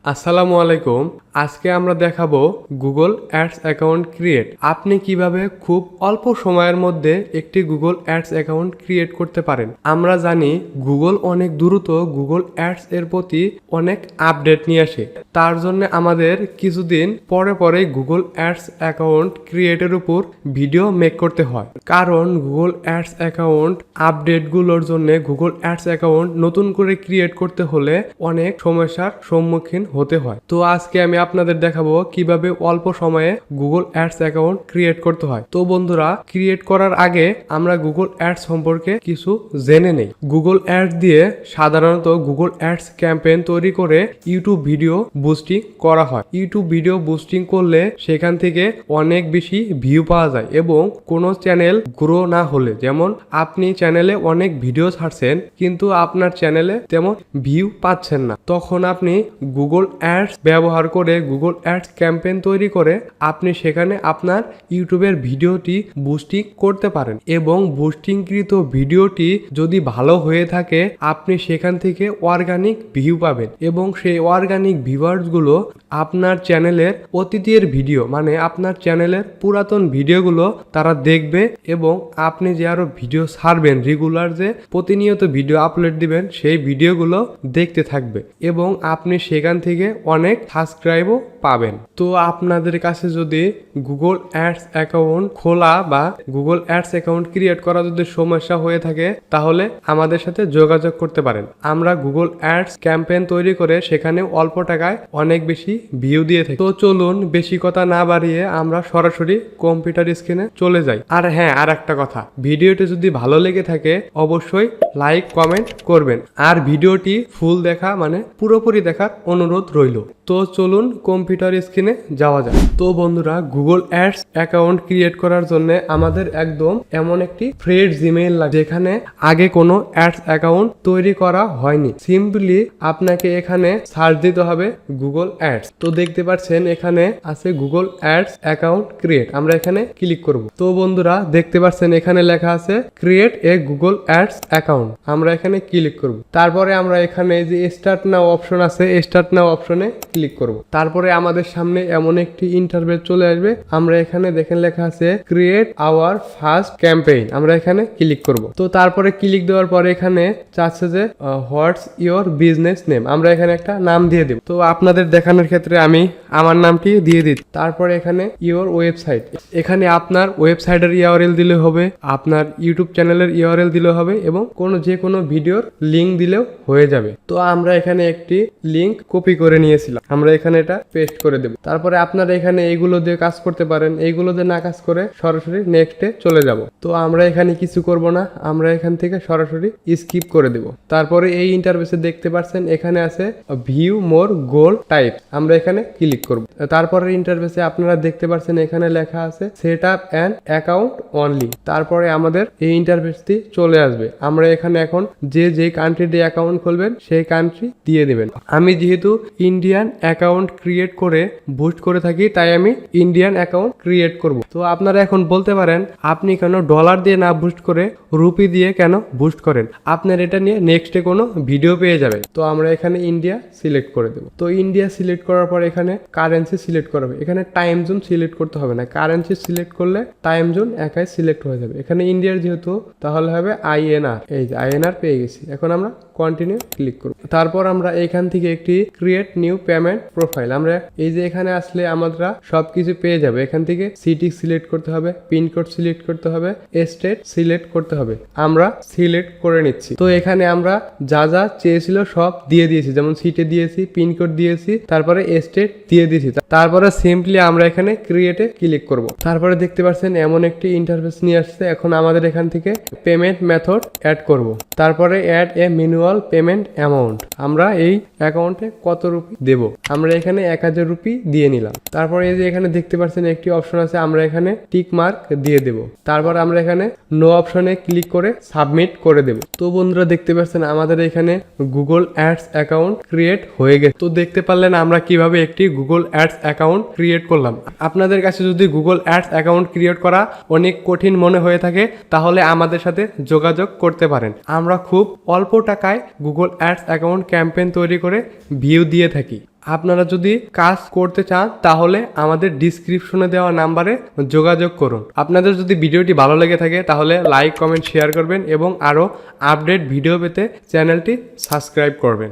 আসসালামু আলাইকুম। আজকে আমরা দেখাবো গুগল অ্যাডস অ্যাকাউন্ট ক্রিয়েট। আপনি কিভাবে খুব অল্প সময়ের মধ্যে একটি গুগল অ্যাডস অ্যাকাউন্ট ক্রিয়েট করতে পারেন। আমরা জানি গুগল অনেক দ্রুত গুগল অ্যাডস এর প্রতি অনেক আপডেট নিয়ে আসে। তার জন্য আমাদের কিছুদিন পরে পরে গুগল অ্যাডস অ্যাকাউন্ট ক্রিয়েটের উপর ভিডিও মেক করতে হয়, কারণ গুগল অ্যাডস অ্যাকাউন্ট আপডেটগুলোর জন্য গুগল অ্যাডস অ্যাকাউন্ট নতুন করে ক্রিয়েট করতে হলে অনেক সমস্যার সম্মুখীন হতে হয়। তো আজকে আমি আপনাদের দেখাবো কিভাবে অল্প সময়ে গুগল অ্যাডস অ্যাকাউন্ট ক্রিয়েট করতে হয়। তো বন্ধুরা, ক্রিয়েট করার আগে আমরা গুগল অ্যাডস সম্পর্কে কিছু জেনে নেই। গুগল অ্যাডস দিয়ে সাধারণত গুগল অ্যাডস ক্যাম্পেইন তৈরি করে ইউটিউব ভিডিও বুস্টিং করা হয়। ইউটিউব ভিডিও বুস্টিং করলে সেখান থেকে অনেক বেশি ভিউ পাওয়া যায় এবং কোনো চ্যানেল গ্রো না হলে, যেমন আপনি চ্যানেলে অনেক ভিডিও ছাড়ছেন কিন্তু আপনার চ্যানেলে তেমন ভিউ পাচ্ছেন না, তখন আপনি গুগল অ্যাডস ব্যবহার করে গুগল অ্যাডস ক্যাম্পেইন তৈরি করে আপনি সেখানে আপনার ইউটিউবের ভিডিওটি বুস্টিং করতে পারেন এবং বুস্টিংকৃত ভিডিওটি যদি ভালো হয়ে থাকে আপনি সেখান থেকে অর্গানিক ভিউ পাবেন এবং সেই অর্গানিক ভিউয়ার্সগুলো আপনার চ্যানেলের অতীতের ভিডিও, মানে আপনার চ্যানেলের পুরাতন ভিডিওগুলো তারা দেখবে এবং আপনি যে আরো ভিডিও ছাড়বেন, রেগুলার যে প্রতিনিয়ত ভিডিও আপলোড দিবেন, সেই ভিডিওগুলো দেখতে থাকবে এবং আপনি সেখান থেকে অনেক সাবস্ক্রাইবও পাবেন। তো আপনাদের কাছে যদি গুগল অ্যাডস অ্যাকাউন্ট খোলা বা গুগল অ্যাডস অ্যাকাউন্ট ক্রিয়েট করা যদি সমস্যা হয়ে থাকে তাহলে আমাদের সাথে যোগাযোগ করতে পারেন। আমরা গুগল অ্যাডস ক্যাম্পেইন তৈরি করে সেখানে অল্প টাকায় অনেক বেশি ভিউ দিয়ে থাকি। তো চলুন বেশি কথা না বাড়িয়ে আমরা সরাসরি কম্পিউটার স্ক্রিনে চলে যাই। আর হ্যাঁ, আর একটা কথা, ভিডিওটি যদি ভালো লেগে থাকে অবশ্যই লাইক কমেন্ট করবেন আর ভিডিওটি ফুল দেখা মানে পুরোপুরি দেখার অনুরোধ রইল। তো চলুন কম্পিউটার স্ক্রিনে যাওয়া যায়। তো বন্ধুরা, গুগল অ্যাডস অ্যাকাউন্ট ক্রিয়েট করার জন্য আমাদের একদম এমন একটি ফ্রেশ জিমেইল লাগে যেখানে আগে কোনো অ্যাডস অ্যাকাউন্ট তৈরি করা হয়নি। সিম্পলি আপনাকে এখানে সার্চ দিতে হবে গুগল অ্যাডস। তো দেখতে পাচ্ছেন এখানে আছে গুগল অ্যাডস অ্যাকাউন্ট ক্রিয়েট, আমরা এখানে ক্লিক করব। তো বন্ধুরা দেখতে পাচ্ছেন এখানে লেখা আছে create a Google ads account, আমরা এখানে ক্লিক করব। তারপরে আমরা এখানে যে স্টার্ট নাও অপশন আছে, স্টার্ট নাও অপশনে ক্লিক করব। তারপরে আমাদের সামনে এমন একটি ইন্টারফেস চলে আসবে। আমরা এখানে দেখেন লেখা আছে ক্রিয়েট আওয়ার ফার্স্ট ক্যাম্পেইন, আমরা এখানে ক্লিক করব। তো তারপরে ক্লিক দেওয়ার পরে এখানে চাচ্ছে যে হোয়াটস ইওর বিজনেস নেম, আমরা এখানে একটা নাম দিয়ে দেব। তো আপনাদের দেখানোর ক্ষেত্রে আমি আমার নামটি দিয়ে দিই। তারপরে এখানে ইওর ওয়েবসাইট, এখানে আপনার ওয়েবসাইটের ইউআরএল দিলে হবে, আপনার ইউটিউব চ্যানেলের ইউআরএল দিলে হবে এবং যে কোনো ভিডিওর লিংক দিলেও হয়ে যাবে। তো আমরা এখানে একটি লিংক কপি করে নিয়েছিলাম, আমরা এখানে এটা পেস্ট করে দেব। তারপরে আপনারা এখানে এইগুলো দিয়ে কাজ করতে পারেন, এইগুলো দিয়ে না কাজ করে সরাসরি নেক্সটে চলে যাব। তো আমরা এখানে কিছু করব না, আমরা এখান থেকে সরাসরি স্কিপ করে দেব। তারপরে এই ইন্টারফেসে দেখতে পাচ্ছেন এখানে আছে ভিউ মোর গোল টাইপ, আমরা এখানে ক্লিক করব। তারপরে ইন্টারফেসে আপনারা দেখতে পাচ্ছেন এখানে লেখা আছে set up an account only. তারপরে আমাদের এই ইন্টারফেসটি চলে আসবে। আমরা এখানে এখন যে কান্ট্রিতে অ্যাকাউন্ট খুলবেন সেই কান্ট্রি দিয়ে দেবেন। আমি যেহেতু ইন্ডিয়ান অ্যাকাউন্ট ক্রিয়েট করে বুস্ট করে থাকি তাই আমি ইন্ডিয়ান অ্যাকাউন্ট ক্রিয়েট করব। তো আপনারা এখন বলতে পারেন আপনি কেন ডলার দিয়ে না বুস্ট করে রুপি দিয়ে কেন বুস্ট করেন, আপনার এটা নিয়ে নেক্সটে কোনো ভিডিও পেয়ে যাবে। তো আমরা এখানে ইন্ডিয়া সিলেক্ট করে দেব। তো ইন্ডিয়া সিলেক্ট করার পর এখানে কারেন্সি সিলেক্ট করা হবে, এখানে টাইম জোন সিলেক্ট করতে হবে না, কারেন্সি সিলেক্ট করলে টাইম জোন একাই সিলেক্ট হয়ে যাবে। এখানে ইন্ডিয়ার যেহেতু তাহলে হবে আইএনআর, এই যে আইএনআর পেয়ে গেছি। এখন আমরা কন্টিনিউ ক্লিক করব। তারপর আমরা এখান থেকে একটি ক্রিয়েট নিউ পেমেন্ট প্রোফাইল, আমরা এই যে এখানে আসলে আমরা সবকিছু পেয়ে যাবে। এখান থেকে সিটি সিলেক্ট করতে হবে, পিনকোড সিলেক্ট করতে হবে, স্টেট সিলেক্ট করতে হবে, আমরা সিলেক্ট করে নিচ্ছি। তো এখানে আমরা যা যা চেয়েছিল সব দিয়ে দিয়েছি, যেমন সিটে দিয়েছি, পিনকোড দিয়েছি, তারপরে স্টেট দিয়ে দিয়েছি। তারপরে সিম্পলি আমরা এখানে ক্রিয়েটে ক্লিক করব। তারপরে দেখতে পাচ্ছেন এমন একটি ইন্টারফেস নিয়ে আসছে। এখন আমাদের এখান থেকে পেমেন্ট মেথড অ্যাড করব। তারপরে add a minimal payment amount, আমরা এই অ্যাকাউন্টে কত রুপি দেব, আমরা এখানে 1000 রুপি দিয়ে নিলাম। তারপরে এই যে এখানে দেখতে পাচ্ছেন একটি অপশন আছে, আমরা এখানে টিক মার্ক দিয়ে দেব। তারপর আমরা এখানে নো অপশনে ক্লিক করে সাবমিট করে দেব। তো বন্ধুরা দেখতে পাচ্ছেন আমাদের এখানে গুগল অ্যাডস অ্যাকাউন্ট ক্রিয়েট হয়ে গেছে। তো দেখতে পারলেন আমরা কিভাবে একটি গুগল অ্যাডস অ্যাকাউন্ট ক্রিয়েট করলাম। আপনাদের কাছে যদি গুগল অ্যাডস অ্যাকাউন্ট ক্রিয়েট করা অনেক কঠিন মনে হয়ে থাকে তাহলে আমাদের সাথে যোগাযোগ করতে পারেন। আমরা খুব অল্প টাকায় গুগল অ্যাডস অ্যাকাউন্ট ক্যাম্পেইন তৈরি করে ভিউ দিয়ে থাকি। আপনারা যদি কাজ করতে চান তাহলে আমাদের ডিসক্রিপশনে দেওয়া নাম্বারে যোগাযোগ করুন। আপনাদের যদি ভিডিওটি ভালো লেগে থাকে তাহলে লাইক, কমেন্ট, শেয়ার করবেন এবং আরও আপডেট ভিডিও পেতে চ্যানেলটি সাবস্ক্রাইব করবেন।